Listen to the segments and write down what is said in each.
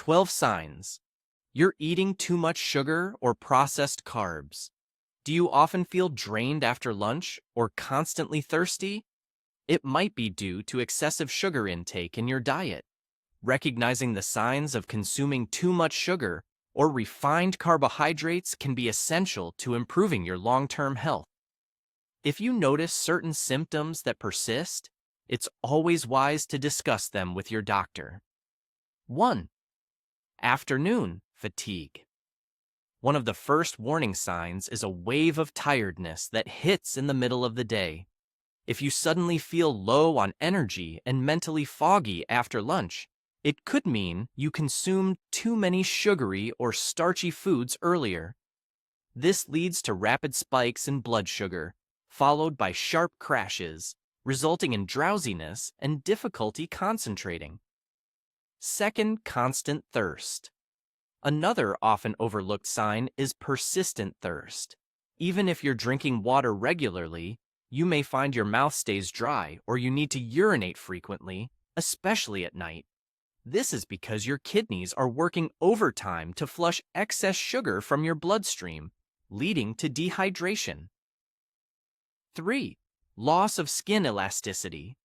12 signs. You're eating too much sugar or processed carbs. Do you often feel drained after lunch or constantly thirsty? It might be due to excessive sugar intake in your diet. Recognizing the signs of consuming too much sugar or refined carbohydrates can be essential to improving your long-term health. If you notice certain symptoms that persist, it's always wise to discuss them with your doctor. 1. Afternoon fatigue. One of the first warning signs is a wave of tiredness that hits in the middle of the day. If you suddenly feel low on energy and mentally foggy after lunch, it could mean you consumed too many sugary or starchy foods earlier. This leads to rapid spikes in blood sugar, followed by sharp crashes, resulting in drowsiness and difficulty concentrating. 2. Constant thirst. Another often overlooked sign is persistent thirst. Even if you're drinking water regularly, you may find your mouth stays dry or you need to urinate frequently, especially at night. This is because your kidneys are working overtime to flush excess sugar from your bloodstream, leading to dehydration. 3. Loss of skin elasticity.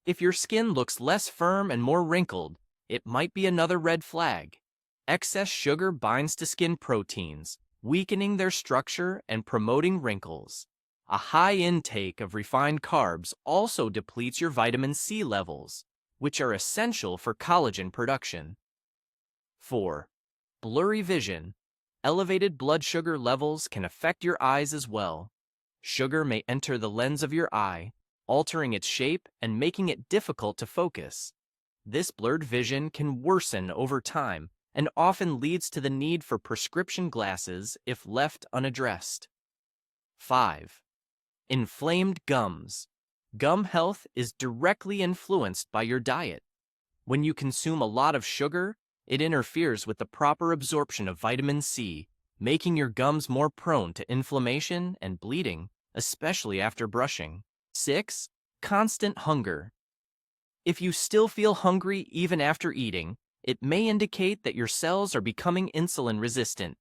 If your skin looks less firm and more wrinkled, it might be another red flag. Excess sugar binds to skin proteins, weakening their structure and promoting wrinkles. A high intake of refined carbs also depletes your vitamin C levels, which are essential for collagen production. 4. Blurry vision. Elevated blood sugar levels can affect your eyes as well. Sugar may enter the lens of your eye, altering its shape and making it difficult to focus. This blurred vision can worsen over time and often leads to the need for prescription glasses if left unaddressed. 5. Inflamed gums. Gum health is directly influenced by your diet. When you consume a lot of sugar, it interferes with the proper absorption of vitamin C, making your gums more prone to inflammation and bleeding, especially after brushing. 6. Constant hunger. If you still feel hungry even after eating, it may indicate that your cells are becoming insulin resistant.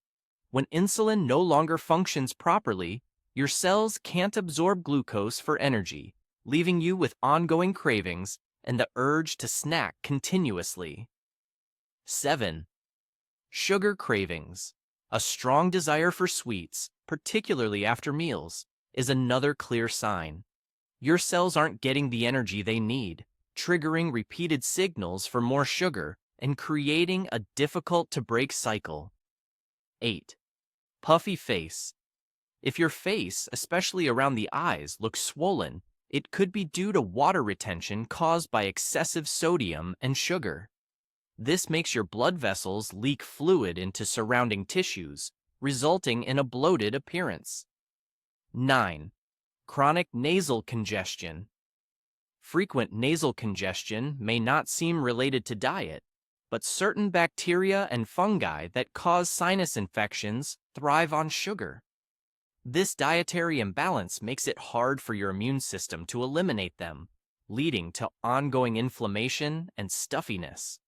When insulin no longer functions properly, your cells can't absorb glucose for energy, leaving you with ongoing cravings and the urge to snack continuously. 7. Sugar cravings. A strong desire for sweets, particularly after meals, is another clear sign. Your cells aren't getting the energy they need, triggering repeated signals for more sugar and creating a difficult-to-break cycle. 8. Puffy face. If your face, especially around the eyes, looks swollen, it could be due to water retention caused by excessive sodium and sugar. This makes your blood vessels leak fluid into surrounding tissues, resulting in a bloated appearance. 9. Chronic nasal congestion. Frequent nasal congestion may not seem related to diet, but certain bacteria and fungi that cause sinus infections thrive on sugar. This dietary imbalance makes it hard for your immune system to eliminate them, leading to ongoing inflammation and stuffiness.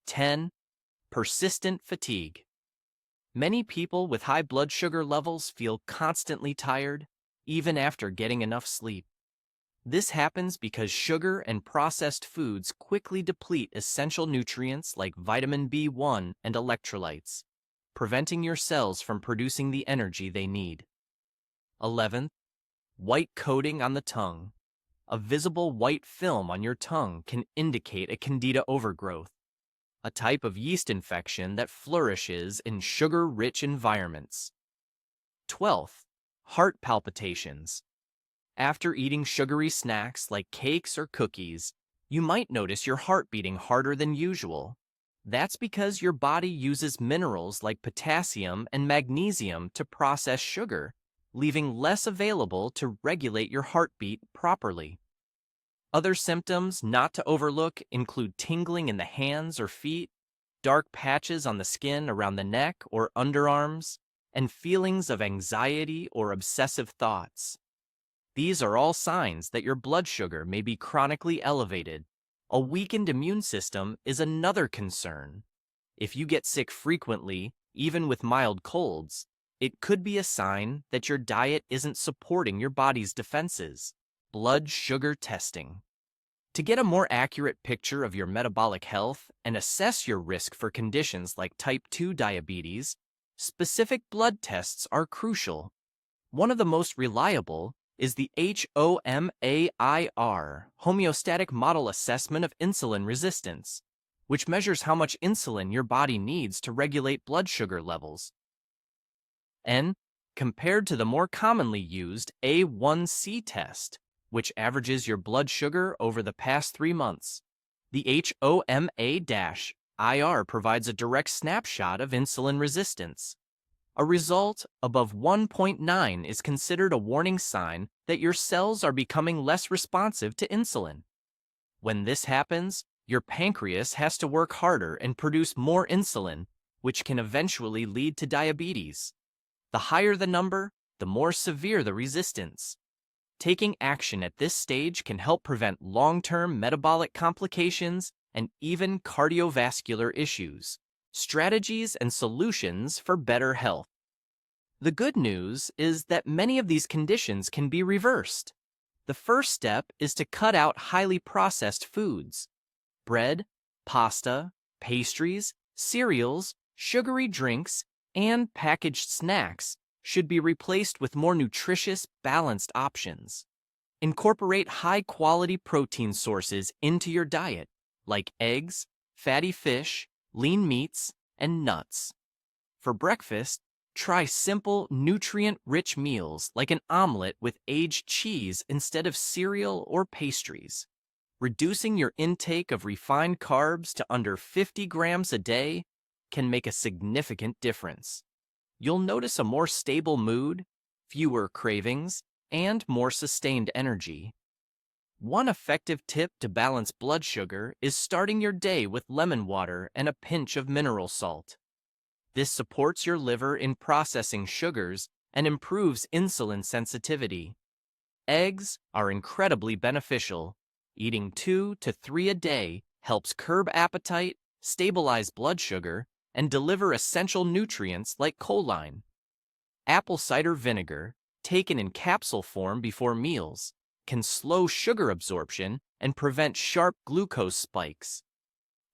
10. Persistent fatigue. Many people with high blood sugar levels feel constantly tired, even after getting enough sleep. This happens because sugar and processed foods quickly deplete essential nutrients like vitamin B1 and electrolytes, preventing your cells from producing the energy they need. 11. White coating on the tongue. A visible white film on your tongue can indicate a candida overgrowth, a type of yeast infection that flourishes in sugar-rich environments. 12. Heart palpitations. After eating sugary snacks like cakes or cookies, you might notice your heart beating harder than usual. That's because your body uses minerals like potassium and magnesium to process sugar, leaving less available to regulate your heartbeat properly. Other symptoms not to overlook include tingling in the hands or feet, dark patches on the skin around the neck or underarms, and feelings of anxiety or obsessive thoughts. These are all signs that your blood sugar may be chronically elevated. A weakened immune system is another concern. If you get sick frequently, even with mild colds, it could be a sign that your diet isn't supporting your body's defenses. Blood sugar testing. To get a more accurate picture of your metabolic health and assess your risk for conditions like type 2 diabetes, specific blood tests are crucial. One of the most reliable is the HOMA-IR, Homeostatic Model Assessment of Insulin Resistance, which measures how much insulin your body needs to regulate blood sugar levels. And compared to the more commonly used A1C test, which averages your blood sugar over the past 3 months, the HOMA-IR provides a direct snapshot of insulin resistance. A result above 1.9 is considered a warning sign that your cells are becoming less responsive to insulin. When this happens, your pancreas has to work harder and produce more insulin, which can eventually lead to diabetes. The higher the number, the more severe the resistance. Taking action at this stage can help prevent long-term metabolic complications and even cardiovascular issues. Strategies and solutions for better health. The good news is that many of these conditions can be reversed. The first step is to cut out highly processed foods. Bread, pasta, pastries, cereals, sugary drinks, and packaged snacks should be replaced with more nutritious, balanced options. Incorporate high-quality protein sources into your diet, like eggs, fatty fish, lean meats, and nuts. For breakfast, try simple, nutrient-rich meals like an omelet with aged cheese instead of cereal or pastries. Reducing your intake of refined carbs to under 50 grams a day can make a significant difference. You'll notice a more stable mood, fewer cravings, and more sustained energy. One effective tip to balance blood sugar is starting your day with lemon water and a pinch of mineral salt. This supports your liver in processing sugars and improves insulin sensitivity. Eggs are incredibly beneficial. Eating 2 to 3 a day helps curb appetite, stabilize blood sugar, and deliver essential nutrients like choline. Apple cider vinegar, taken in capsule form before meals, can slow sugar absorption and prevent sharp glucose spikes.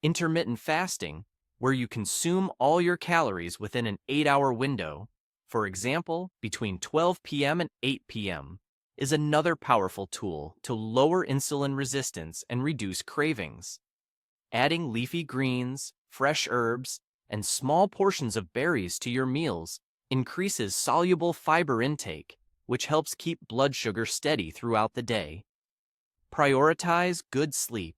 Intermittent fasting, where you consume all your calories within an 8-hour window, for example, between 12 p.m. and 8 p.m., is another powerful tool to lower insulin resistance and reduce cravings. Adding leafy greens, fresh herbs, and small portions of berries to your meals increases soluble fiber intake, which helps keep blood sugar steady throughout the day. Prioritize good sleep.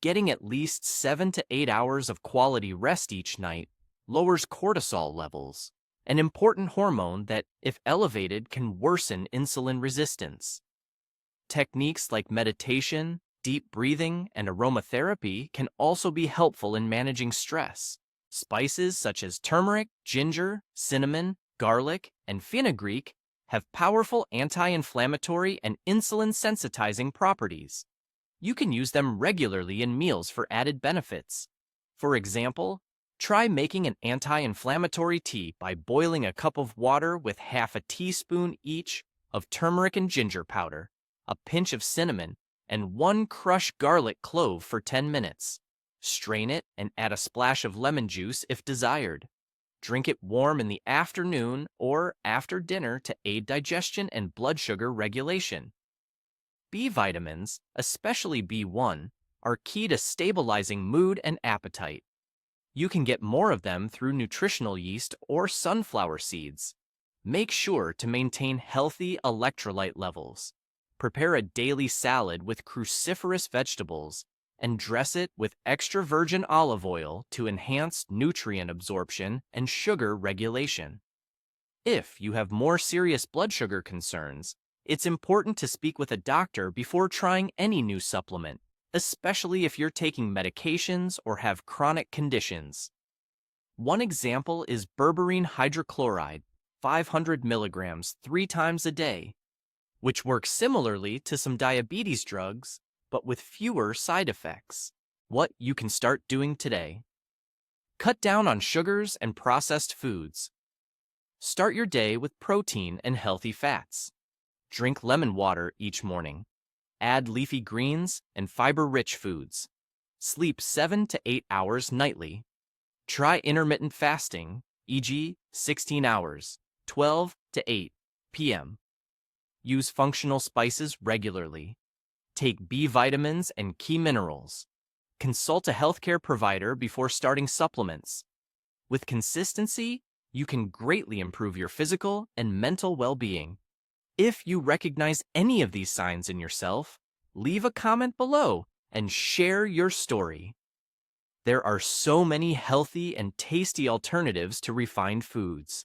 Getting at least 7 to 8 hours of quality rest each night lowers cortisol levels, an important hormone that, if elevated, can worsen insulin resistance. Techniques like meditation, deep breathing, and aromatherapy can also be helpful in managing stress. Spices such as turmeric, ginger, cinnamon, garlic, and fenugreek have powerful anti-inflammatory and insulin-sensitizing properties. You can use them regularly in meals for added benefits. For example, try making an anti-inflammatory tea by boiling a cup of water with half a teaspoon each of turmeric and ginger powder, a pinch of cinnamon, and 1 crushed garlic clove for 10 minutes. Strain it and add a splash of lemon juice if desired. Drink it warm in the afternoon or after dinner to aid digestion and blood sugar regulation. B vitamins, especially B1, are key to stabilizing mood and appetite. You can get more of them through nutritional yeast or sunflower seeds. Make sure to maintain healthy electrolyte levels. Prepare a daily salad with cruciferous vegetables and dress it with extra virgin olive oil to enhance nutrient absorption and sugar regulation. If you have more serious blood sugar concerns, it's important to speak with a doctor before trying any new supplement, especially if you're taking medications or have chronic conditions. One example is berberine hydrochloride, 500 milligrams 3 times a day, which works similarly to some diabetes drugs, but with fewer side effects. What you can start doing today. Cut down on sugars and processed foods. Start your day with protein and healthy fats. Drink lemon water each morning. Add leafy greens and fiber-rich foods. Sleep 7 to 8 hours nightly. Try intermittent fasting, e.g., 16 hours, 12 to 8 p.m. Use functional spices regularly. Take B vitamins and key minerals. Consult a healthcare provider before starting supplements. With consistency, you can greatly improve your physical and mental well-being. If you recognize any of these signs in yourself, leave a comment below and share your story. There are so many healthy and tasty alternatives to refined foods.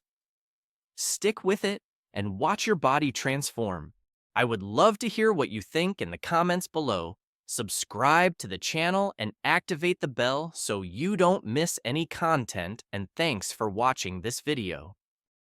Stick with it and watch your body transform. I would love to hear what you think in the comments below. Subscribe to the channel and activate the bell so you don't miss any content, and thanks for watching this video.